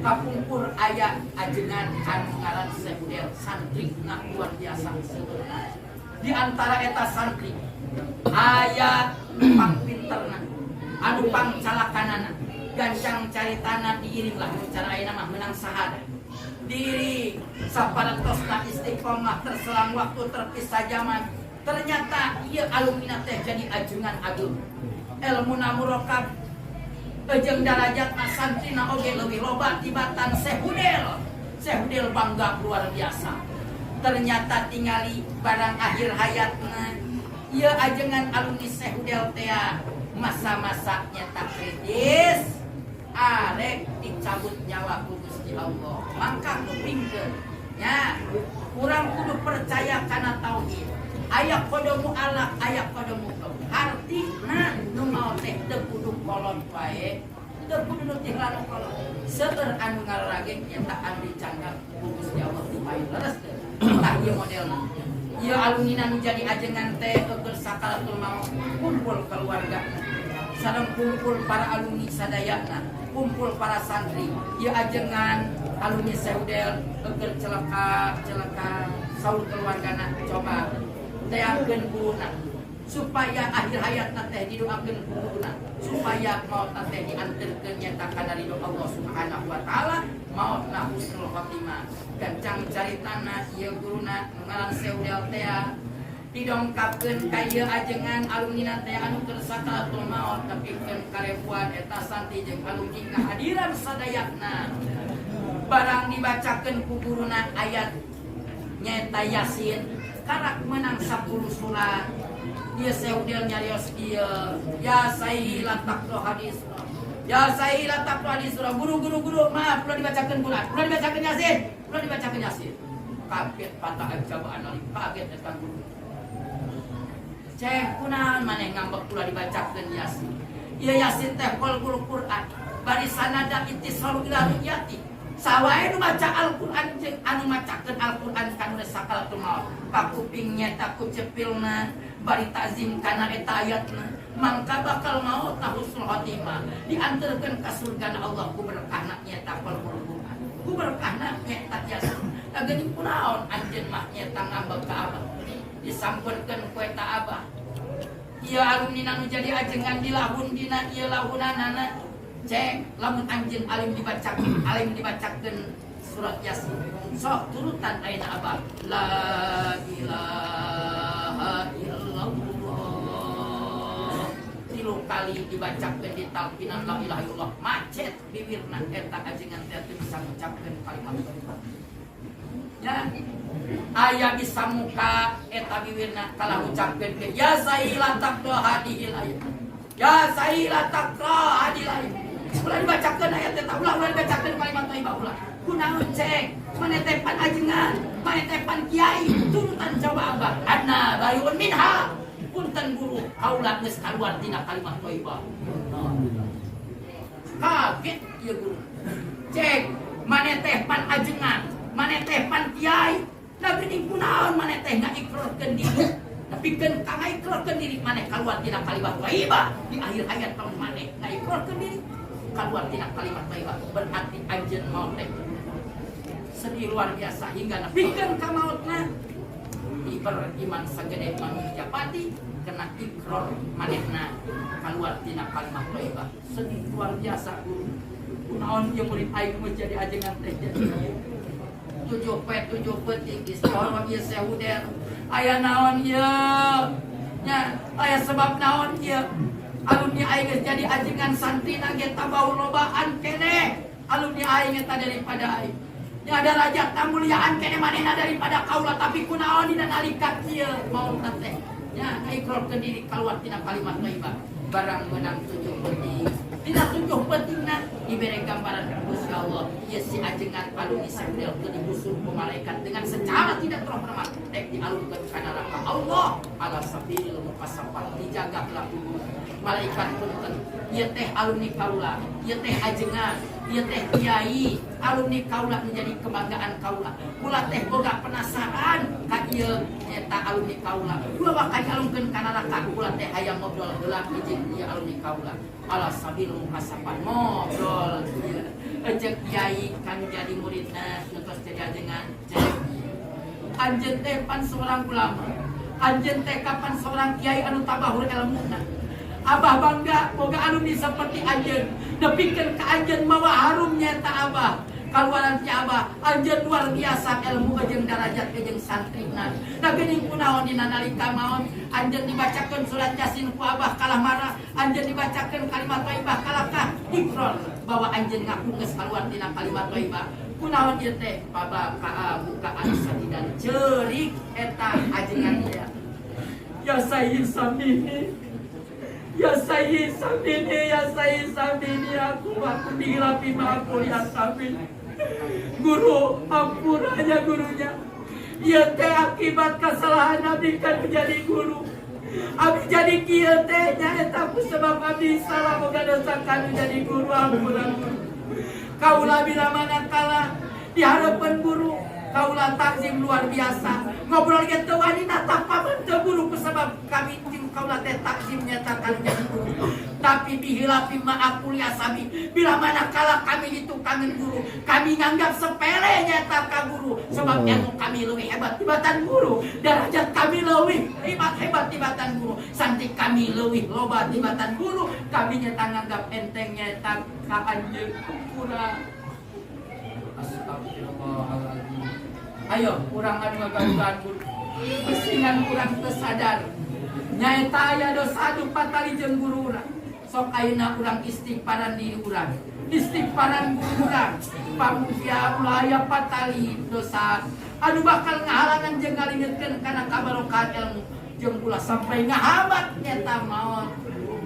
kapungkur aya ajengan anu ngaran Sehudel santri luar biasa. Di antara eta santri aya pang pinterna anu pang calakanana gancang caritana diiringlah cara ayeuna mah menang sahada diri saparatosna istiqomah terselang waktu terpisah zaman ternyata ieu alumni teh jadi ajengan agung ilmuna murokab jeung darajatna santrina oge leuwih loba tibatan Sehudel bangga luar biasa. Ternyata tingali barang akhir hayatna ieu ajengan alumni Sehudel teh masa-masa nyata kritis arek dicabut nyawa ku Gusti Allah. Mangka kupingkeun nya urang kudu percaya kana tauhid. Aya kodomu Allah, aya kodomu kau. Artina nu mau teh teu kudu kolot wae, teu kudu nu teh lanu kolot. Seueur anu ngarage nyata anu dicanggang ku Gusti Allah supaya leres teh. Tah ieu modelna. Ieu alumni nu jadi ajengan teh keur sakaratul maut kumpul keluargana. Sareng kumpul para alumni sadayana, kumpul para santri. Ieu ajengan alumni Sehudel keur celaka saur keluargana coba teangkeun guruna supaya akhir hayatna teh didoakeun guruna supaya mautna teh dianterkeun nyata kana ridho Allah Subhanahu wa taala mautna husnul khotimah. Gancang caritana ieu guruna ngaran Sehudel teh didongkapkeun ka ieu ajengan alumni teh anu keur sakaratul maut nepikeun karepuan eta santri jeung alumni kehadiran sadayana. Barang dibacakeun ku guruna ayat nyaeta Yasin karak menang 10 surat. Dia Sehudel nyarios ieu ya sahilat taqra hadis. Ya sahilat taqra hadis surah guru maaf ulah dibacakeun Quran, ulah dibacakeun Yasin. Kaget patah ajabaan ali kaget eta guru. Cek kunaon maneh ngambek ulah dibacakeun Yasin. Ieu Yasin teh qul Quran bari sanada ittisalu ila ru'yati. Sawae nu maca Al-Qur'an jeung anu macakeun Al-Qur'an kanu sakaratul maut pakuping nyata ku cepilna bari takzim kana eta ayatna mangka bakal maut husnul khotimah dianterkeun ka surgana Allah ku berkahna nyata Al-Qur'an ku berkahna nyata Yasin lageun kunaon anjeun mah nyata ngambek ka Abah disampeurkeun ku eta Abah ieu alumni nu jadi ajengan di lahun dina ieu lahunanana. Cek lamun anjeun alim dibacakeun surat Yasin sok turutan ayeuna Abah la ilaha illallah 3 kali dibacakeun di talqinan la ilaha illallah macet bibirna eta ajengan teh bisa ngucapkeun kalimat tauhid ya aya bisa muka eta bibirna kala ngucapkeun ya sahilat taqra hadil ayat ya sahilat taqra hadil ayat. Ulah dibacakeun ayat eta ulah dibacakeun kalimat thayyibah ulah. Kunaon cek? Mane teh pan ajengan, mane teh pan kiai, turutan coba Abah. Anna bayun minha. Punten guru, kaula geus kaluar tina kalimat thayyibah. Kaget ieu guru. Cek, mane teh pan ajengan, mane teh pan kiai. Da geuning kunaon mane teh ngaikrarkeun diri. Napikeun ka ngaikrarkeun diri mane kaluar tina kalimat thayyibah di akhir hayat kamu mane ngaikrarkeun diri. Keluar tina kalimat thayyibah berarti anjeun maut teh sedih luar biasa hingga nepikeun ka mautna beriman sagede manusia pati kena ikrar manehna keluar tina kalimat thayyibah sedih luar biasa guru kunaon ieu murid aing mah jadi ajengan teh tujuh peting istighfar ieu Sehudel aya naon ieu nya aya sebab naon ieu alumni aing jadi ajengan santri nage tabau lobaan kene alumni aing eta daripada aing nya ada derajat tamuliaan kene manehna daripada kaula tapi kunaon dina nalika kieu maut teh nya ngaikrarkeun diri kaluar tina kalimat thayyibah barang menang 7 penting tina 7 pentingna dibere gambaran Gusti Allah ieu si ajengan alumni Sehudel teu digusur ku malaikat dengan secara tidak terhormat rek dialungkeun ka neraka Allah ala sabilil muqassafah dijaga laku malaikat punten ieu teh alumni kaula ieu teh ajengan ieu teh kiai alumni kaula menjadi kebanggaan kaula. Kula teh boga penasaran ka ieu eta alumni kaula. Kula bakal alungkeun ka neraka. Kula teh hayang ngobrol heula jeung ieu alumni kaula. Ala sabil muhasaban ngobrol. Ejek kiai kan jadi muridna ngetos jadi ajengan cek. Anjeun teh pan seorang ulama. Anjeun teh kapan seorang kiai anu tabahur ilmuna. Abah bangga boga alumni seperti anjeun. Nepikeun ka anjeun mawa harum nyaeta abah. Kaluaran ti abah, anjeun luar biasa ilmu jeung darajat jeung santrina. Da geuning kunaon dina nalika maot, anjeun dibacakeun surat Yasin ku abah kalah marah, anjeun dibacakeun kalimat thayyibah kalah kah ikror bahwa anjeun ngaku geus kaluar dina kalimat thayyibah. Kunaon ieu teh baba ka bukaan sadidan ceurik eta ajengan ieu. Ya Sayyid Samini, ya Sayyid Samini, ya Sayyid Samini, aku dihirapi aku lihat Samini. Guru, ampun aja gurunya. Ieu teh akibat kesalahan abdi kan menjadi guru. Abdi jadi kieu teh nyaeta ku sebab abdi salah boga dosa kan jadi guru, ampun ampun. Kaula bila manakala di harapan guru, kaula takzim luar biasa. Ngobrol ge teu wani natapaman teu guru ku sebab kami jeung kaula teh takzim nyatakan jadi guru. Tapi bihilapi ma'ak kuliah sabi. Bila manakala kami itu kangen guru, kami nganggap sepele nyata ka guru. Sebab ilmu kami lebih hebat tibatan guru. Derajat kami lebih hebat tibatan guru. Santik kami lebih loba tibatan guru. Kami nyata nganggap enteng nyata ka anjeun kurang. Astagfirullahaladzim. Ayo, kurang anu ngagaduhan guru. Pesingan kurang tersadar. Nyaeta aya dosa anu patali jeung guru urang. Sok ayeuna urang istighfaran diri urang. Istighfaran guru urang. Pamugia ulah aya patali dosa anu bakal ngahalangan jeung ngalingeutkeun kana kabarokat ilmu. Jeung ulah sampai ngahambat nyata maot.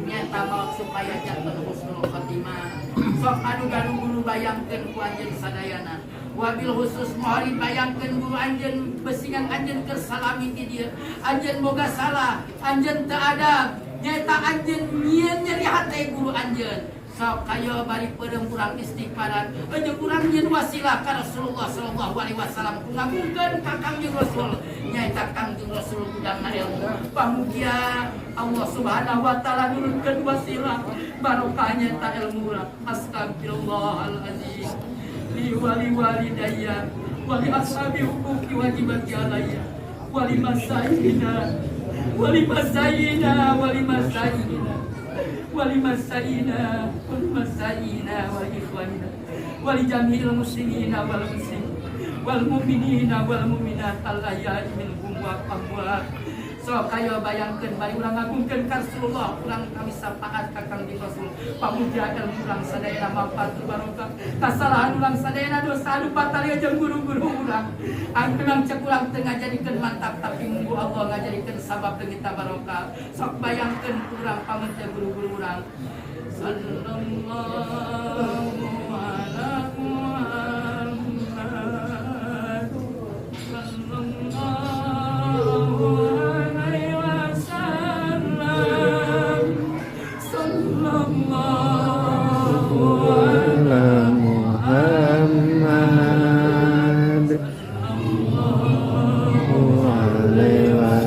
Nyata maot supaya janten husnul khotimah. Sok anu ganu guru bayangkeun ku anjeun sadayana. Wabil khusus mohon bayangkeun guru anjeun besingan anjeun keur salami ti dieu. Anjeun boga salah, anjeun teu adab. Nyata anjeun nyieun nyeri hate guru anjeun. Sok kayo bari peureum urang istighfaran. Jeung urang nyieun wasilah ka Rasulullah sallallahu alaihi wasallam. Ngagungkeun ka Kangjeng Rasul. Nyaita Kangjeng Rasul gudangna ilmu. Pamugia Allah Subhanahu wa taala nurunkeun wasilah barokah nyata ilmu urang. Astagfirullahalazim. Li wali walidayya wa li ashabi huquqi wajibati alayya wa li masayyidina wali masayina wali masayina wali masayina wali masayina wali ikhwanina wali jami'il muslimina wal muslimin wal mu'minina wal mu'minat al-ahya'i minhum wa amwat. So kayo bayangkeun bari urang ngagungkeun ka Rasulullah, urang kami sapaat ka Kangjeng Rasul. Pamuja ilmu urang sadayana manfaat barokah. Kasalahan urang sadayana dosa anu patali jeung guru-guru urang. Angkeun cek urang teu ngajadikeun mantap tapi munggu Allah ngajadikeun sabab leungit barokah. Sok bayangkeun urang pamuja guru-guru urang. Sallallahu ala Muhammad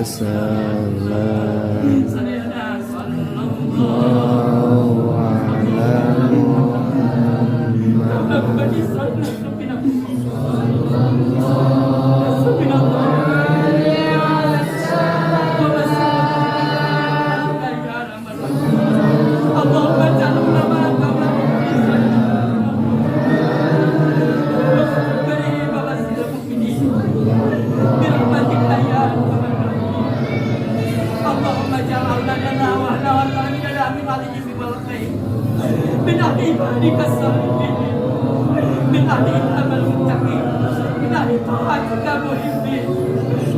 sallallahu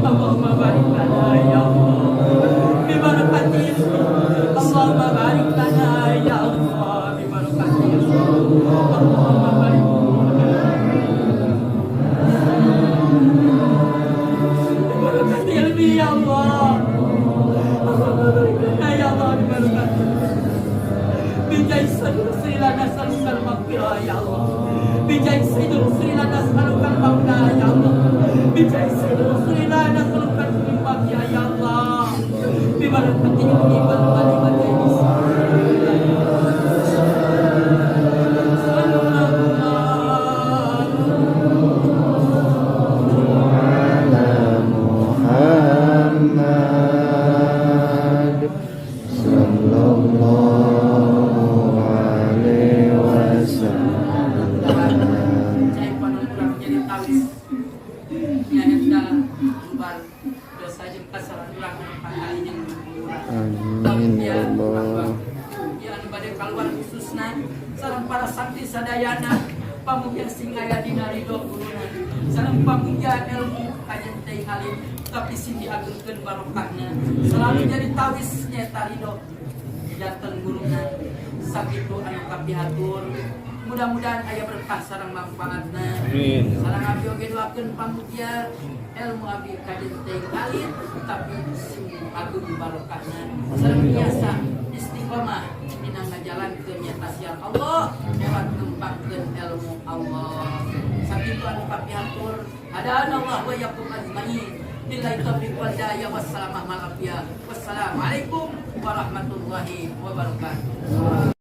Allahumma barik lana ya Allah bi barakati Allahumma barik lana ya Allah bi barakati Allahumma barik bi barakati ilmi ya Allah Allahumma barik lana ya Allah bi barakati bi jaisa sayyidil rusuli la nas'alukal maghfirah ya Allah. Bijai sayyidil rusuli la nas'alukal maghfirah ya Allah. Bijai sayyidil rusuli la nas'alukal maghfirah ya Allah. Bi barakati ibal kalimat ini. Sarang para sakti sadayana pamuja singaya dina ridho guruna sarang pamuja ilmu kajen teh alim tapi sini agengkeun barokahna selalu jadi tawis nyata ridho janten guruna sakitu anu kapihatur mudah-mudahan aya berkah sareng manfaatna sareng abdi oge doakeun pamuja ilmu abdi kajen teh alim tapi sini agung barokahna sareng biasa istiqomah dina ngajalankeun nyata siar Allah lewat ngempangkeun ilmu Allah sakitu anu kapihatur hadana Allah wa yakum ajmain billahi taufiq wal hidayah wassalamu alaikum warahmatullahi wabarakatuh.